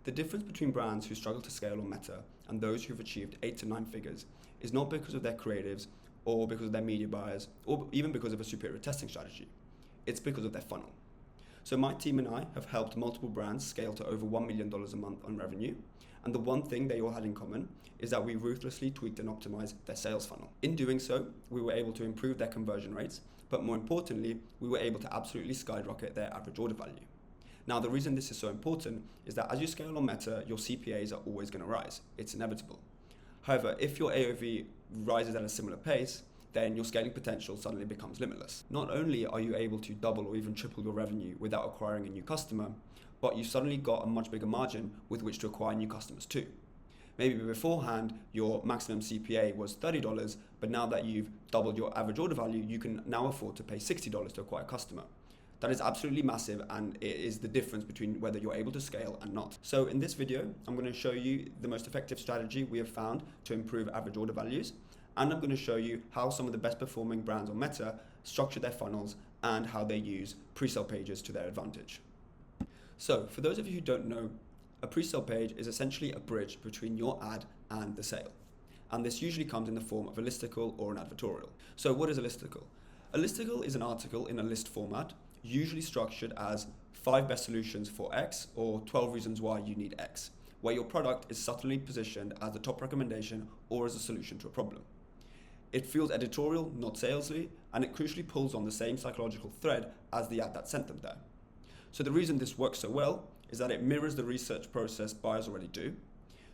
The difference between brands who struggle to scale on Meta and those who've achieved 8 to 9 figures is not because of their creatives or because of their media buyers or even because of a superior testing strategy. It's because of their funnel. So my team and I have helped multiple brands scale to over $1 million a month on revenue. And the one thing they all had in common is that we ruthlessly tweaked and optimized their sales funnel. In doing so, we were able to improve their conversion rates, but more importantly, we were able to absolutely skyrocket their average order value. Now, the reason this is so important is that as you scale on Meta, your CPAs are always going to rise. It's inevitable. However, if your AOV rises at a similar pace, then your scaling potential suddenly becomes limitless. Not only are you able to double or even triple your revenue without acquiring a new customer, but you suddenly got a much bigger margin with which to acquire new customers too. Maybe beforehand, your maximum CPA was $30, but now that you've doubled your average order value, you can now afford to pay $60 to acquire a customer. That is absolutely massive, and it is the difference between whether you're able to scale and not. So in this video, I'm going to show you the most effective strategy we have found to improve average order values, and I'm going to show you how some of the best performing brands on Meta structure their funnels and how they use pre-sale pages to their advantage. So for those of you who don't know, a pre-sale page is essentially a bridge between your ad and the sale. And this usually comes in the form of a listicle or an advertorial. So what is a listicle? A listicle is an article in a list format, usually structured as 5 best solutions for X or 12 reasons why you need X, where your product is subtly positioned as the top recommendation or as a solution to a problem. It feels editorial, not salesy, and it crucially pulls on the same psychological thread as the ad that sent them there. So the reason this works so well is that it mirrors the research process buyers already do.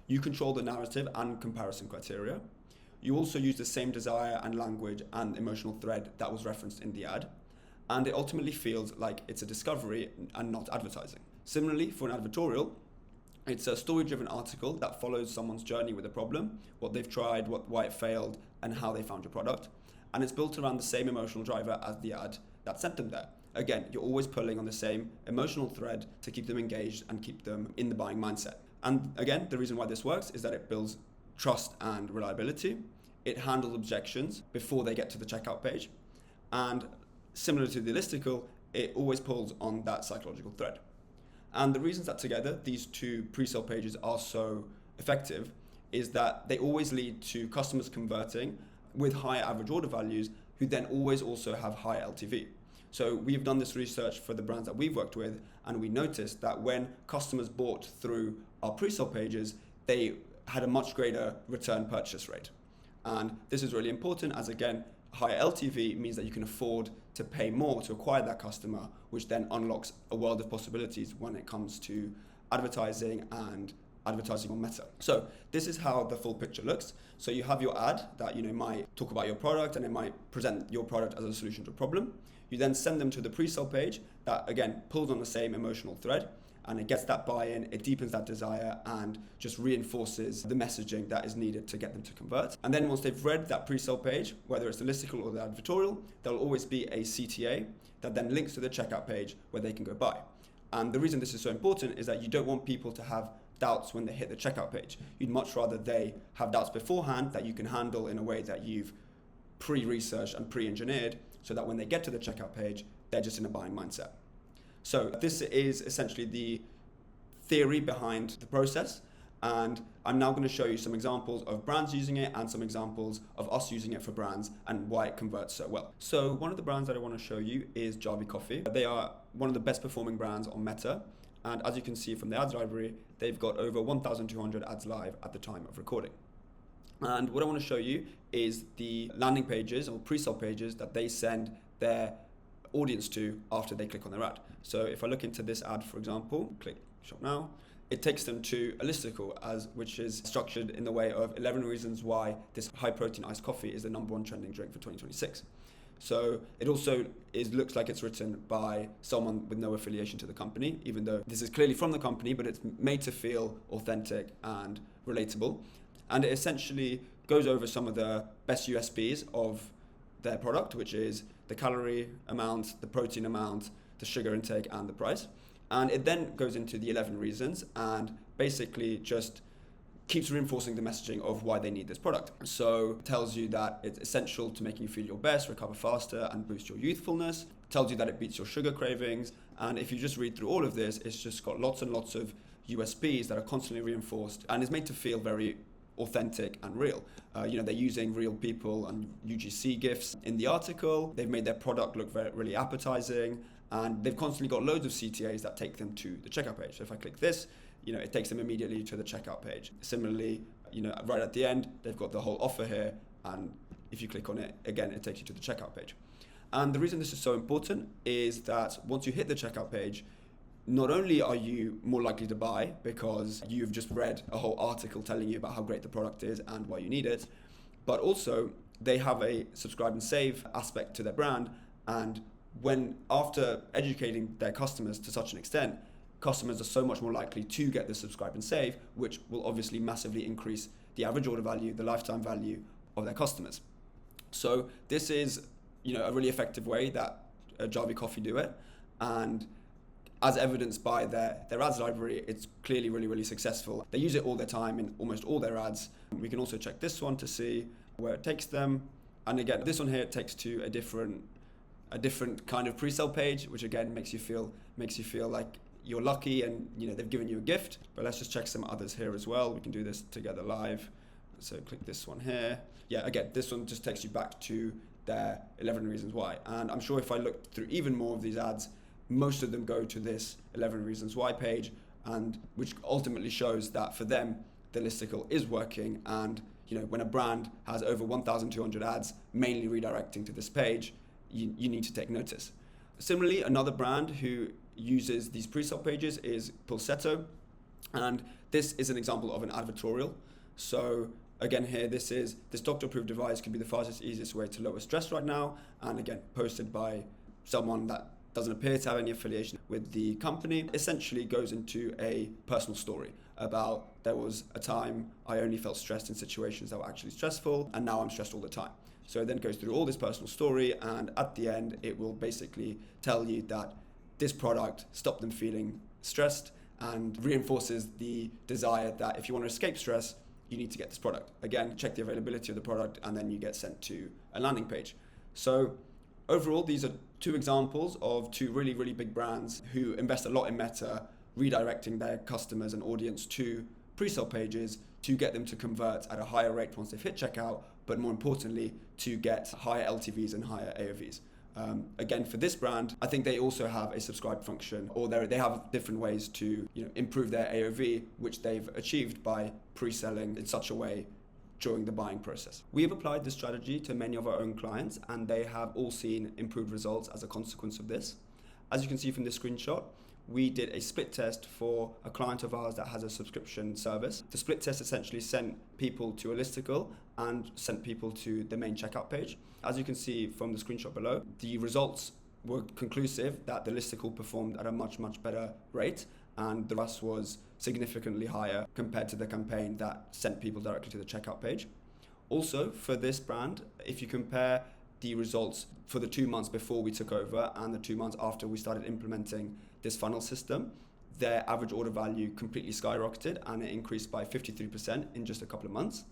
You control the narrative and comparison criteria. You also use the same desire and language and emotional thread that was referenced in the ad. And it ultimately feels like it's a discovery and not advertising. Similarly, for an advertorial, it's a story-driven article that follows someone's journey with a problem, what they've tried, why it failed, and how they found your product. And it's built around the same emotional driver as the ad that sent them there. Again, you're always pulling on the same emotional thread to keep them engaged and keep them in the buying mindset. And again, the reason why this works is that it builds trust and reliability. It handles objections before they get to the checkout page. And similar to the listicle, it always pulls on that psychological thread. And the reasons that together these two pre-sale pages are so effective is that they always lead to customers converting with higher average order values who then always also have higher LTV. So we've done this research for the brands that we've worked with, and we noticed that when customers bought through our pre-sale pages, they had a much greater return purchase rate. And this is really important as, again, higher LTV means that you can afford to pay more to acquire that customer, which then unlocks a world of possibilities when it comes to advertising and advertising on Meta. So this is how the full picture looks. So you have your ad that might talk about your product and it might present your product as a solution to a problem. You then send them to the pre-sale page that again pulls on the same emotional thread, and it gets that buy-in, it deepens that desire and just reinforces the messaging that is needed to get them to convert. And then once they've read that pre-sale page, whether it's the listicle or the advertorial, there'll always be a CTA that then links to the checkout page where they can go buy. And the reason this is so important is that you don't want people to have doubts when they hit the checkout page. You'd much rather they have doubts beforehand that you can handle in a way that you've pre-researched and pre-engineered, so that when they get to the checkout page, they're just in a buying mindset. So this is essentially the theory behind the process. And I'm now going to show you some examples of brands using it and some examples of us using it for brands and why it converts so well. So one of the brands that I want to show you is Javi Coffee. They are one of the best performing brands on Meta. And as you can see from the ads library, they've got over 1,200 ads live at the time of recording. And what I want to show you is the landing pages or pre-sale pages that they send their audience to after they click on their ad. So if I look into this ad, for example, click shop now, it takes them to a listicle which is structured in the way of 11 reasons why this high protein iced coffee is the #1 trending drink for 2026. So it also looks like it's written by someone with no affiliation to the company, even though this is clearly from the company, but it's made to feel authentic and relatable. And it essentially goes over some of the best USPs of their product, which is the calorie amount, the protein amount, the sugar intake, and the price. And it then goes into the 11 reasons and basically just keeps reinforcing the messaging of why they need this product. So it tells you that it's essential to making you feel your best, recover faster, and boost your youthfulness. It tells you that it beats your sugar cravings. And if you just read through all of this, it's just got lots and lots of USPs that are constantly reinforced and is made to feel very authentic and real. They're using real people and UGC GIFs in the article. They've made their product look really appetizing, and they've constantly got loads of CTAs that take them to the checkout page. So if I click this, it takes them immediately to the checkout page. Similarly, right at the end, they've got the whole offer here, and if you click on it, again, it takes you to the checkout page. And the reason this is so important is that once you hit the checkout page, not only are you more likely to buy because you've just read a whole article telling you about how great the product is and why you need it, but also they have a subscribe and save aspect to their brand. And after educating their customers to such an extent, customers are so much more likely to get the subscribe and save, which will obviously massively increase the average order value, the lifetime value of their customers. So this is, a really effective way that Javi Coffee do it. And as evidenced by their ads library, it's clearly really, really successful. They use it all the time in almost all their ads. We can also check this one to see where it takes them. And again, this one here takes to a different kind of pre-sale page, which again makes you feel like you're lucky and they've given you a gift. But let's just check some others here as well. We can do this together live. So click this one here. Yeah, again, this one just takes you back to their 11 reasons why. And I'm sure if I look through even more of these ads, most of them go to this 11 reasons why page, and which ultimately shows that for them, the listicle is working. And when a brand has over 1,200 ads mainly redirecting to this page, you need to take notice. Similarly, another brand who uses these pre-sale pages is Palsetto, and this is an example of an advertorial. So again here, this doctor-approved device can be the fastest, easiest way to lower stress right now, and again, posted by someone that doesn't appear to have any affiliation with the company. Essentially goes into a personal story about, there was a time I only felt stressed in situations that were actually stressful, and now I'm stressed all the time. So it then goes through all this personal story, and at the end, it will basically tell you that this product stopped them feeling stressed and reinforces the desire that if you want to escape stress, you need to get this product. Again, check the availability of the product, and then you get sent to a landing page. So overall, these are two examples of two really, really big brands who invest a lot in Meta, redirecting their customers and audience to pre-sale pages to get them to convert at a higher rate once they've hit checkout, but more importantly, to get higher LTVs and higher AOVs. Again, for this brand, I think they also have a subscribe function, or they have different ways to improve their AOV, which they've achieved by pre-selling in such a way during the buying process. We have applied this strategy to many of our own clients, and they have all seen improved results as a consequence of this. As you can see from this screenshot, we did a split test for a client of ours that has a subscription service. The split test essentially sent people to a listicle and sent people to the main checkout page. As you can see from the screenshot below, the results were conclusive that the listicle performed at a much, much better rate, and the ROAS was significantly higher compared to the campaign that sent people directly to the checkout page. Also, for this brand, if you compare the results for the 2 months before we took over and the 2 months after we started implementing this funnel system, their average order value completely skyrocketed, and it increased by 53% in just a couple of months.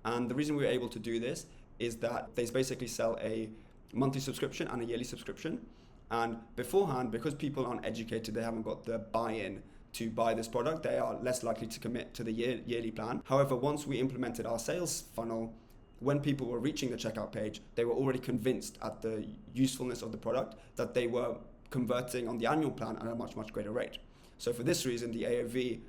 And the reason we were able to do this is that they basically sell a monthly subscription and a yearly subscription. And beforehand, because people aren't educated, they haven't got the buy-in to buy this product, they are less likely to commit to the yearly plan. However, once we implemented our sales funnel, when people were reaching the checkout page, they were already convinced at the usefulness of the product that they were converting on the annual plan at a much, much greater rate. So for this reason, the AOV